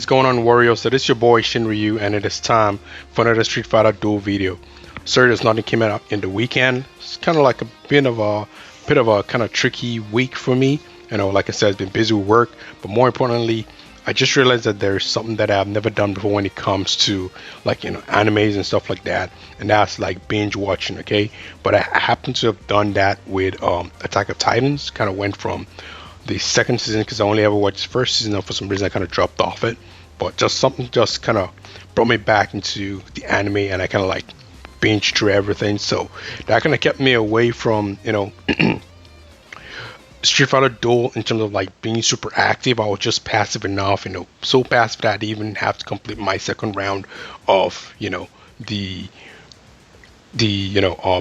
What's going on, Warriors? So this is your boy Shinryu, and it is time for another Street Fighter Duel video. Sorry, there's nothing came out in the weekend. It's kind of like a bit of a kind of tricky week for me. Like I said, it's been busy with work, but more importantly, I just realized that there's something that I've never done before when it comes to animes and stuff like that, and that's like binge watching. Okay, but I happen to have done that with Attack of Titans. Kind of went from the second season because I only ever watched the first season, and for some reason I kind of dropped off it. But just something just kind of brought me back into the anime, and I kind of like binged through everything. So that kind of kept me away from Street Fighter Duel in terms of like being super active. I was just passive enough, so passive that I didn't even have to complete my second round of the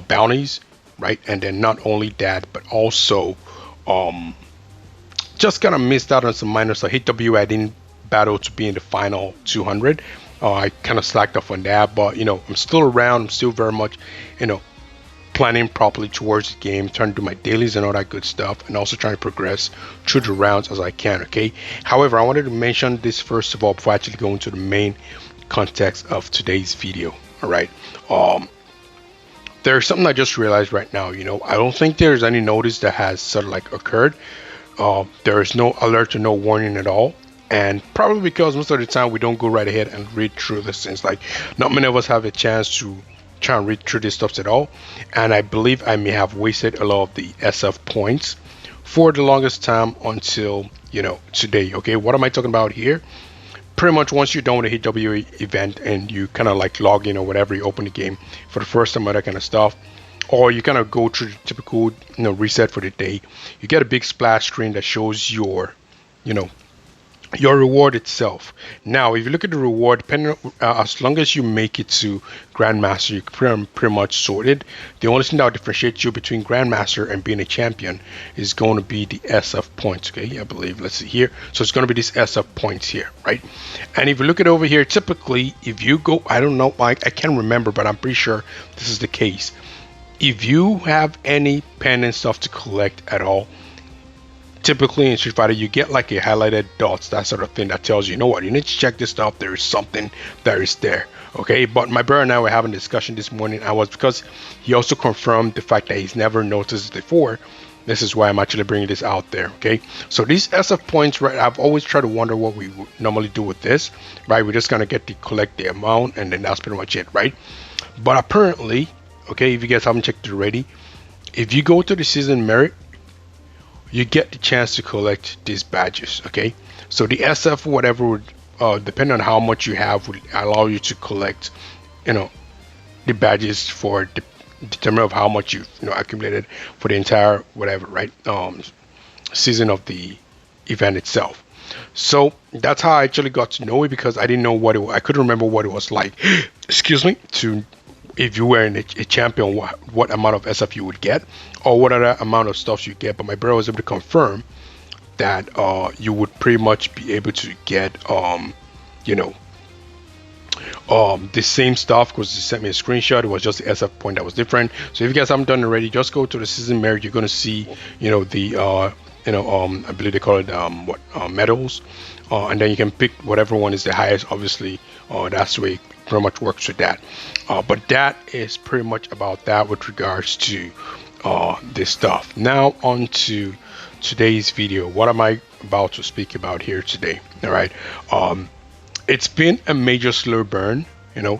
bounties, right? And then not only that, but also just kind of missed out on some minor stuff. HWA, I didn't battle to be in the final 200. I kind of slacked off on that, but I'm still around. I'm still very much planning properly towards the game, trying to do my dailies and all that good stuff, and also trying to progress through the rounds as I can. Okay, however, I wanted to mention this first of all before I actually go into the main context of today's video. All right, there's something I just realized right now. I don't think there's any notice that has sort of like occurred. There is no alert or no warning at all, and probably because most of the time we don't go right ahead and read through this things. Like, not many of us have a chance to try and read through this stuff at all, and I believe I may have wasted a lot of the SF points for the longest time until today. Okay, what am I talking about here? Pretty much once you're done with a HWA event and you kind of like log in or whatever, you open the game for the first time, all that kind of stuff, or you kind of go through the typical reset for the day, you get a big splash screen that shows your reward itself. Now, if you look at the reward, depending on, as long as you make it to Grandmaster, you're pretty much sorted. The only thing that will differentiate you between Grandmaster and being a champion is going to be the SF points. Okay, I believe. Let's see here. So it's going to be these SF points here, right? And if you look at over here, typically, if you go, I don't know, I can't remember, but I'm pretty sure this is the case. If you have any pendant stuff to collect at all, typically in Street Fighter, you get like a highlighted dots, that sort of thing that tells you, what, you need to check this stuff. There is something that is there. Okay, but my brother and I were having a discussion this morning. Because he also confirmed the fact that he's never noticed before. This is why I'm actually bringing this out there. Okay, so these SF points, right? I've always tried to wonder what we would normally do with this, right? We're just gonna get to collect the amount, and then that's pretty much it, right? But apparently, okay, if you guys haven't checked it already, if you go to the season merit, you get the chance to collect these badges. Okay, so the SF whatever would depending on how much you have would allow you to collect the badges for the determine of how much you've accumulated for the entire whatever, right, season of the event itself. So that's how I actually got to know it, because I didn't know I couldn't remember what it was like excuse me, to if you were in a champion, what amount of SF you would get, or what other amount of stuff you get. But my brother was able to confirm that you would pretty much be able to get the same stuff, because he sent me a screenshot. It was just the SF point that was different. So if you guys haven't done it already, just go to the season merit. You're going to see the I believe they call it medals, and then you can pick whatever one is the highest. Obviously, that's the way it pretty much works with that. But that is pretty much about that with regards to this stuff. Now on to today's video. What am I about to speak about here today? All right, it's been a major slow burn,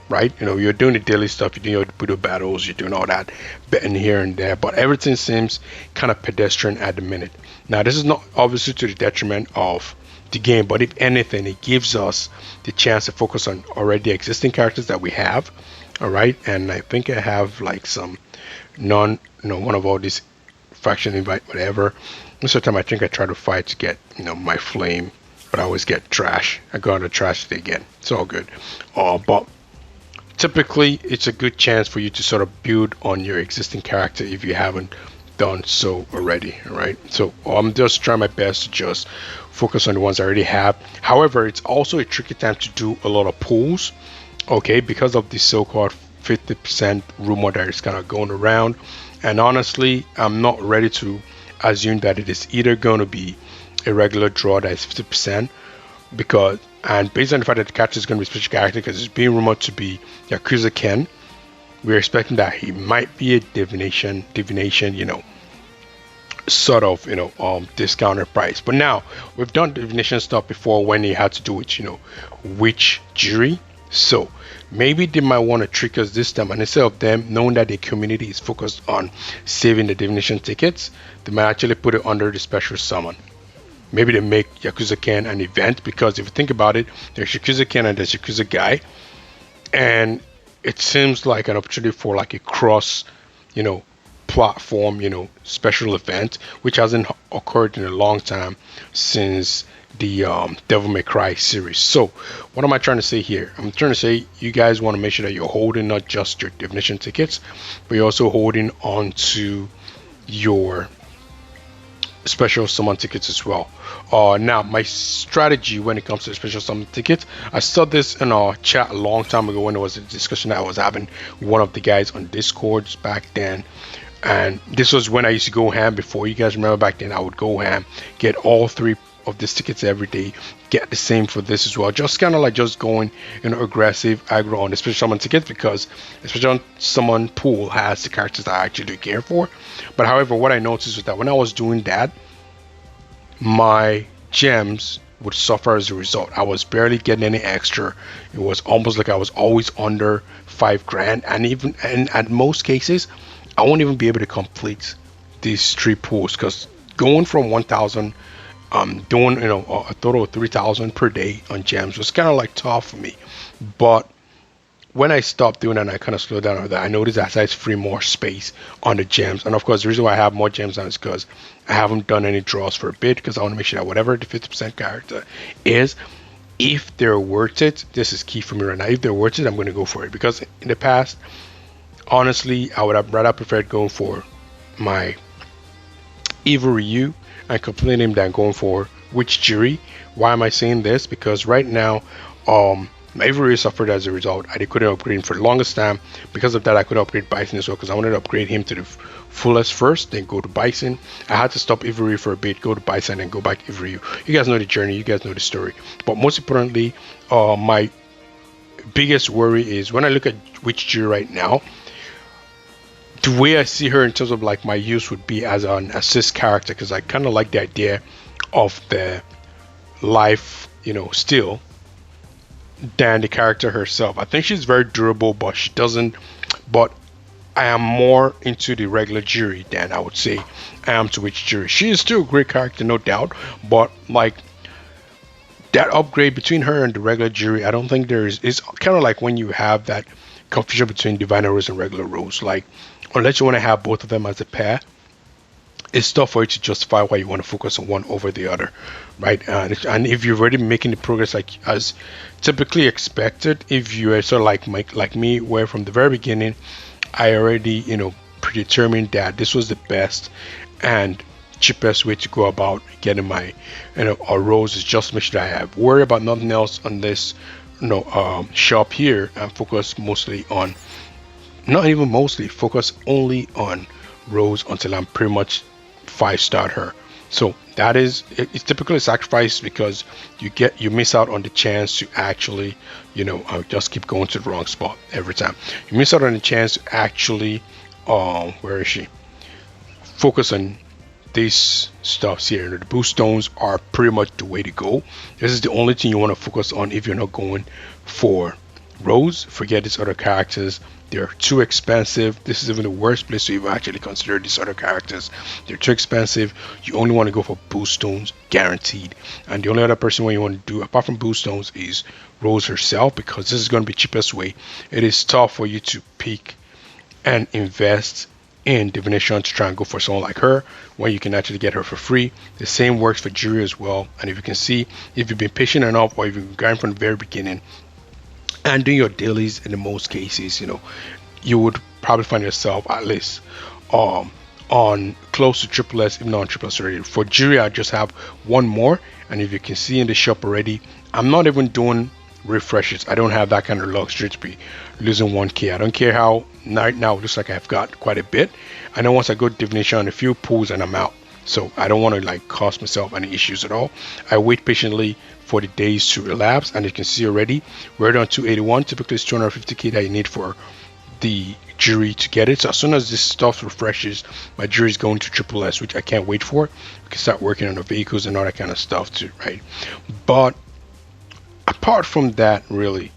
right? You're doing the daily stuff, you're doing your Budo battles, you're doing all that betting here and there, but everything seems kind of pedestrian at the minute. Now, this is not obviously to the detriment of the game, but if anything, it gives us the chance to focus on already existing characters that we have. All right, and I think I have like some one of all these faction invite whatever. Most of the time I think I try to fight to get my flame, but I always get trash. I go on the trash today again. It's all good. But typically it's a good chance for you to sort of build on your existing character if you haven't done so already. All right, so I'm just trying my best to just focus on the ones I already have. However, it's also a tricky time to do a lot of pulls, okay, because of the so-called 50% rumor that is kind of going around. And honestly, I'm not ready to assume that it is either going to be a regular draw that is 50%, because And based on the fact that the character is going to be a special character because it's being rumored to be Yakuza Ken, we're expecting that he might be a divination, sort of, discounted price. But now we've done divination stuff before when he had to do it, which jury. So maybe they might want to trick us this time, and instead of them knowing that the community is focused on saving the divination tickets, they might actually put it under the special summon. Maybe they make Yakuza Ken an event, because if you think about it, there's Yakuza Ken and there's Yakuza Guy, and it seems like an opportunity for like a cross, you know, platform, special event, which hasn't occurred in a long time since the Devil May Cry series. So, what am I trying to say here? I'm trying to say you guys want to make sure that you're holding not just your divination tickets, but you're also holding on to your special summon tickets as well. Now, my strategy when it comes to special summon tickets, I saw this in our chat a long time ago when there was a discussion that I was having with one of the guys on Discords back then. And this was when I used to go ham before. You guys remember back then, I would go ham, get all three of these tickets every day, get the same for this as well. Just kind of like just going aggressive aggro on the special summon tickets, because the special summon pool has the characters that I actually do care for. But however, what I noticed was that when I was doing that, my gems would suffer as a result. I was barely getting any extra. It was almost like I was always under 5 grand, and at most cases I won't even be able to complete these 3 pools, because going from 1,000 doing a total of 3,000 per day on gems was kind of like tough for me. But when I stopped doing that and I kind of slowed down on that, I noticed that I free more space on the gems. And of course, the reason why I have more gems now is because I haven't done any draws for a bit, because I want to make sure that whatever the 50% character is, if they're worth it, this is key for me right now. If they're worth it, I'm going to go for it. Because in the past, honestly, I would have rather preferred going for my Evil Ryu and completing him than going for which jury. Why am I saying this? Because right now, my Evil Ryu suffered as a result. I couldn't upgrade him for the longest time. Because of that, I couldn't upgrade Bison as well, because I wanted to upgrade him to the fullest first, then go to Bison. I had to stop Evil Ryu for a bit, go to Bison, and go back to Evil Ryu. You guys know the journey, you guys know the story. But most importantly, my biggest worry is when I look at which jury right now, the way I see her in terms of like my use would be as an assist character, because I kind of like the idea of the life, still, than the character herself. I think she's very durable, but she doesn't. But I am more into the regular Jiri than I would say I am to which Jiri. She is still a great character, no doubt, but like that upgrade between her and the regular Jiri, I don't think there is. It's kind of like when you have that confusion between Divine Rose and regular Rose. Like, unless you want to have both of them as a pair, it's tough for you to justify why you want to focus on one over the other, right? And if you're already making the progress like as typically expected, if you are sort of like me, where from the very beginning I already predetermined that this was the best and cheapest way to go about getting my a rose, is just make sure that I have worry about nothing else on this shop here, and focus mostly on, not even mostly, focus only on Rose until I'm pretty much 5-star her. So that is, it's typically a sacrifice, because you miss out on the chance to actually I just keep going to the wrong spot every time. You miss out on the chance to actually where is she, focus on these stuffs here. The boost stones are pretty much the way to go. This is the only thing you want to focus on if you're not going for Rose. Forget these other characters. They're too expensive. This is even the worst place to even actually consider these other characters. They're too expensive. You only want to go for boost stones, guaranteed. And the only other person you want to do apart from boost stones is Rose herself, because this is going to be the cheapest way. It is tough for you to pick and invest in divination to try and go for someone like her when you can actually get her for free. The same works for Jiri as well. And if you can see, if you've been patient enough, or if you've been grinding from the very beginning and doing your dailies, in the most cases, you would probably find yourself at least on close to triple S, if not on triple S already. For Jiri, I just have one more, and if you can see in the shop already, I'm not even doing refreshes. I don't have that kind of luxury to be losing 1k. I don't care how right now it looks like I've got quite a bit. I know once I go divination on a few pools and I'm out. So I don't want to like cause myself any issues at all. I wait patiently for the days to elapse. And you can see already we're on 281. Typically it's 250k that you need for the jury to get it. So as soon as this stuff refreshes, my jury is going to triple S, which I can't wait for. We can start working on the vehicles and all that kind of stuff too, right? But apart from that, really,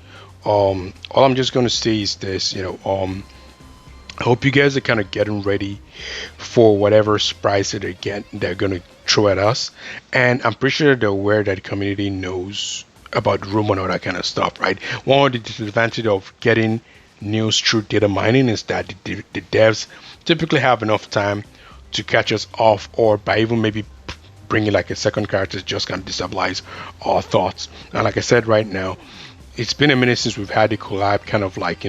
all I'm just gonna say is this, I hope you guys are kind of getting ready for whatever surprise that they're gonna throw at us. And I'm pretty sure they're aware that the community knows about room and all that kind of stuff, right? One of the disadvantages of getting news through data mining is that the devs typically have enough time to catch us off, or by even maybe bringing like a second character just kind of destabilize our thoughts. And like I said, right now, it's been a minute since we've had a collab kind of like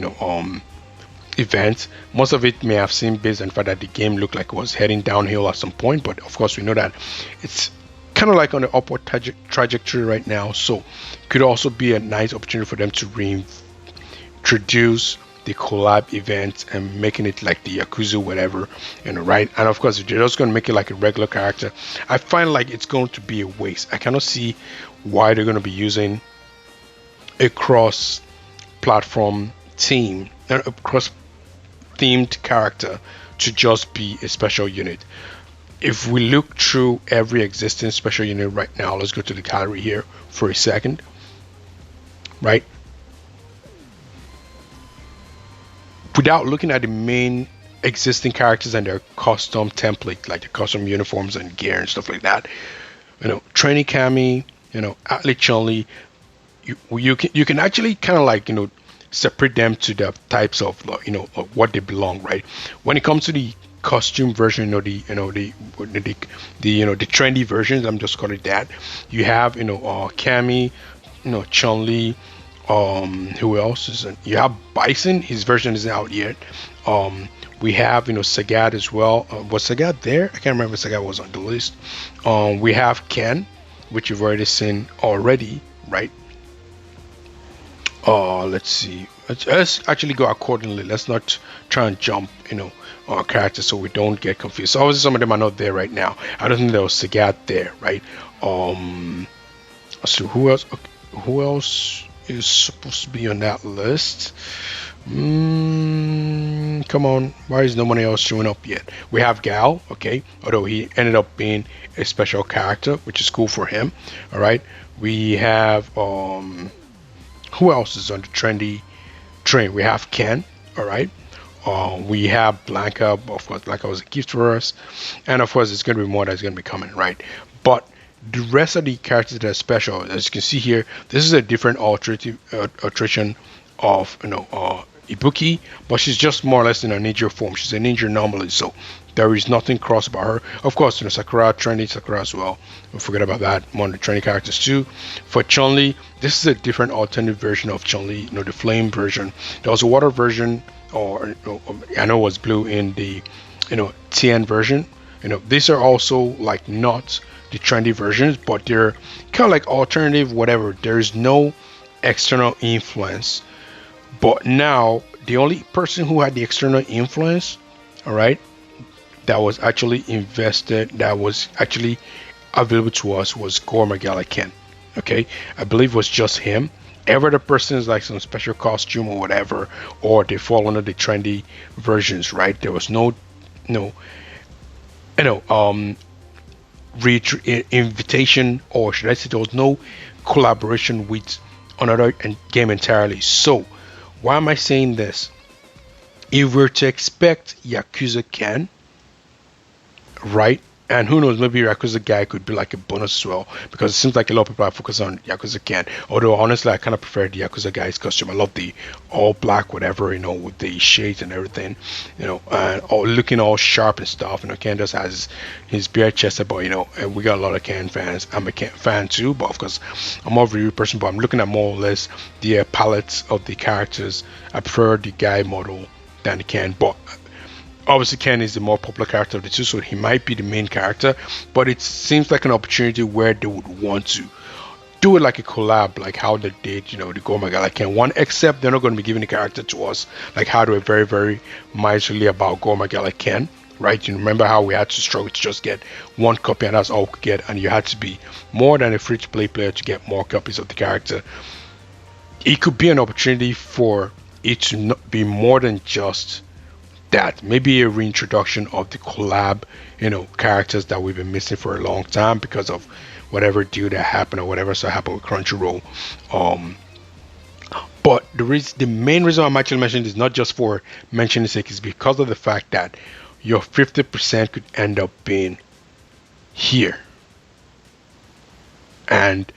event. Most of it may have seemed based on the fact that the game looked like it was heading downhill at some point, but of course we know that it's kind of like on the upward trajectory right now. So could also be a nice opportunity for them to reintroduce the collab event and making it like the Yakuza whatever, right? And of course if they're just going to make it like a regular character, I find like it's going to be a waste. I cannot see why they're going to be using a cross platform team and a cross themed character to just be a special unit. If we look through every existing special unit right now, let's go to the gallery here for a second, right? Without looking at the main existing characters and their custom template, like the custom uniforms and gear and stuff like that, Trainee Cammy, Athlete Chun-Li, you can actually kind of like separate them to the types of of what they belong, right? When it comes to the costume version, the trendy versions, I'm just calling it that. You have Cammy, Chun-Li, who else is you have Bison, his version isn't out yet. We have Sagat as well. Was Sagat there? I can't remember if Sagat was on the list. We have Ken, which you've already seen already, right? Let's see. Let's actually go accordingly. Let's not try and jump, our characters so we don't get confused. So obviously some of them are not there right now. I don't think there was Sagat there, right? So who else? Okay, who else is supposed to be on that list? Come on, why is nobody else showing up yet? We have Gal, okay, although he ended up being a special character, which is cool for him. All right, we have who else is on the trendy train? We have Ken, all right. We have Blanca, of course. Blanca was a gift for us, and of course, there's going to be more that's going to be coming, right? But the rest of the characters that are special, as you can see here, this is a different alteration of Ibuki, but she's just more or less in a ninja form. She's a ninja anomaly, so there is nothing cross about her. Of course, Sakura, trendy Sakura as well. Don't forget about that. One of the trendy characters too. For Chun-Li, this is a different alternate version of Chun-Li. The flame version. There was a water version, or I know it was blue in the TN version. These are also like not the trendy versions, but they're kind of like alternative, whatever. There is no external influence. But now the only person who had the external influence, all right, that was actually invested, that was actually available to us was Gore Magala Ken. Okay, I believe it was just him. Every other person is like some special costume or whatever, or they fall under the trendy versions, right? There was no invitation, or should I say there was no collaboration with another game entirely. So why am I saying this? If we're to expect Yakuza Ken, right? And who knows, maybe Yakuza guy could be like a bonus as well, because it seems like a lot of people are focused on Yakuza Ken. Although honestly, I kind of prefer the Yakuza guy's costume. I love the all black, whatever, with the shades and everything, and all looking all sharp and stuff. Ken just has his bare chest, but and we got a lot of Ken fans. I'm a Ken fan too, but of course, I'm more of a review person. But I'm looking at more or less the palettes of the characters. I prefer the guy model than the Ken, but obviously Ken is the more popular character of the two, so he might be the main character, but it seems like an opportunity where they would want to do it like a collab, like how they did the Go Magala Ken one, except they're not going to be giving the character to us like how they were very very miserly about Go Magala Ken, right? You remember how we had to struggle to just get one copy, and that's all we could get, and you had to be more than a free-to-play player to get more copies of the character. It could be an opportunity for it to not be more than just that. Maybe a reintroduction of the collab, characters that we've been missing for a long time because of whatever deal that happened or whatever so happened with Crunchyroll. Um, but the main reason I'm actually mentioning this, not just for mentioning sake, is because of the fact that your 50% could end up being here. And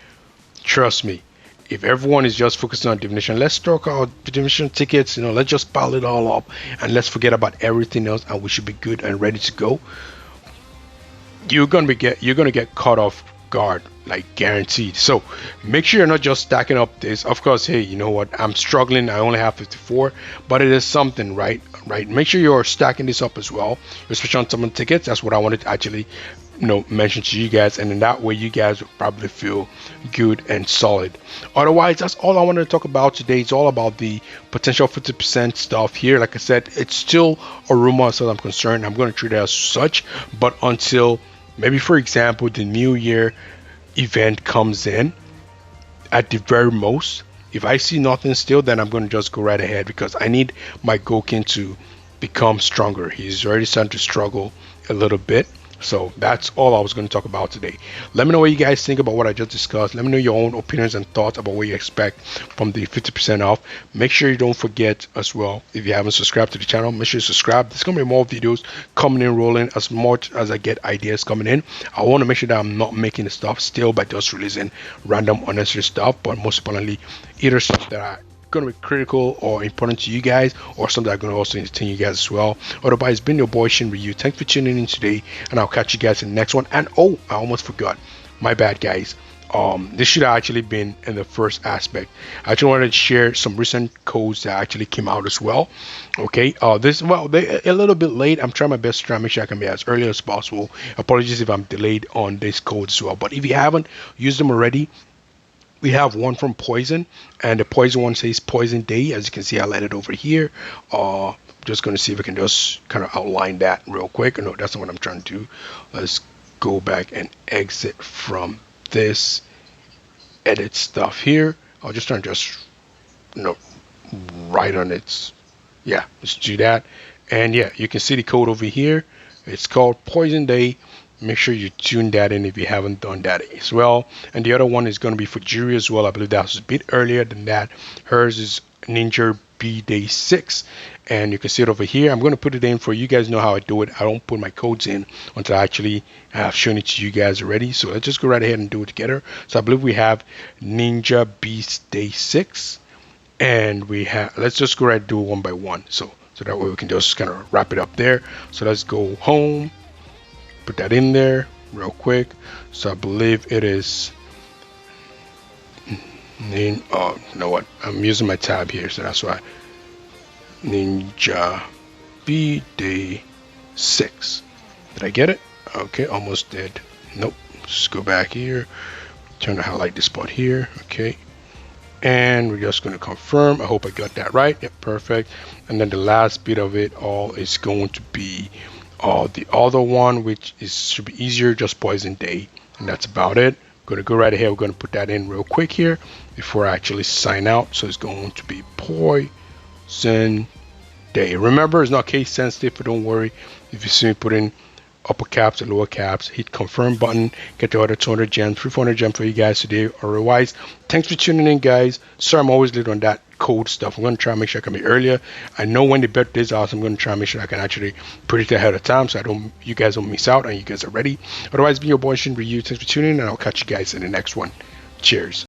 trust me, if everyone is just focusing on divination, let's stock our divination tickets, let's just pile it all up and let's forget about everything else, and we should be good and ready to go. You're gonna get caught off guard, like guaranteed. So make sure you're not just stacking up this. Of course, hey, you know what? I'm struggling. I only have 54, but it is something, right? Right. Make sure you're stacking this up as well, especially on some of the tickets. That's what I wanted to actually, mention to you guys, and in that way, you guys will probably feel good and solid. Otherwise, that's all I wanted to talk about today. It's all about the potential 50% stuff here. Like I said, it's still a rumor as far as I'm concerned. I'm going to treat it as such, but until maybe, for example, the New Year event comes in, at the very most, if I see nothing still, then I'm going to just go right ahead because I need my Gokin to become stronger. He's already starting to struggle a little bit. So that's all I was going to talk about today. Let me know what you guys think about what I just discussed. Let me know your own opinions and thoughts about what you expect from the 50% off. Make sure you don't forget as well, if you haven't subscribed to the channel, make sure you subscribe. There's going to be more videos coming in, rolling as much as I get ideas coming in. I want to make sure that I'm not making the stuff still by just releasing random unnecessary stuff, but most importantly, either stuff that I going to be critical or important to you guys, or something that's going to also entertain you guys as well. Otherwise, it's been your boy Shin Ryu. Thanks for tuning in today, and I'll catch you guys in the next one. And oh, I almost forgot, my bad, guys. This should have actually been in the first aspect. I actually wanted to share some recent codes that actually came out as well. Okay, they're a little bit late. I'm trying my best to try and make sure I can be as early as possible. Apologies if I'm delayed on this code as well. But if you haven't used them already, we have one from Poison, and the Poison one says Poison Day. As you can see, I let it over here. Just going to see if I can just kind of outline that real quick. No, that's not what I'm trying to do. Let's go back and exit from this edit stuff here. I'll just try and just, write on it. Yeah, let's do that. And yeah, you can see the code over here. It's called Poison Day. Make sure you tune that in if you haven't done that as well. And the other one is going to be for Jury as well. I believe that was a bit earlier than that. Hers is Ninja B Day 6. And you can see it over here. I'm going to put it in for you guys know how I do it. I don't put my codes in until I actually have shown it to you guys already. So let's just go right ahead and do it together. So I believe we have Ninja Beast Day 6. And we have, let's just go right and do it one by one. So that way we can just kind of wrap it up there. So let's go home. Put that in there real quick. So I believe it is you know what, I'm using my tab here, so that's why. Ninja B Day 6. Did I get it? Okay, almost did. Nope. Just go back here, turn to highlight this spot here. Okay, and we're just going to confirm. I hope I got that right. Yep, perfect. And then the last bit of it all is going to be the other one, which should be easier, just Poison Day, and that's about it. Going to go right ahead. We're going to put that in real quick here before I actually sign out. So it's going to be Poison Day. Remember, it's not case sensitive, but don't worry if you see me put in upper caps and lower caps. Hit confirm button, get the other 200 gems, 400 gems for you guys today. Otherwise, thanks for tuning in, guys. Sorry I'm always late on that code stuff. I'm going to try and make sure I can be earlier. I know when the birthday's out, so I'm going to try and make sure I can actually predict ahead of time, so you guys don't miss out and you guys are ready. Otherwise, be your boy Shin Ryu. Thanks for tuning in, and I'll catch you guys in the next one. Cheers.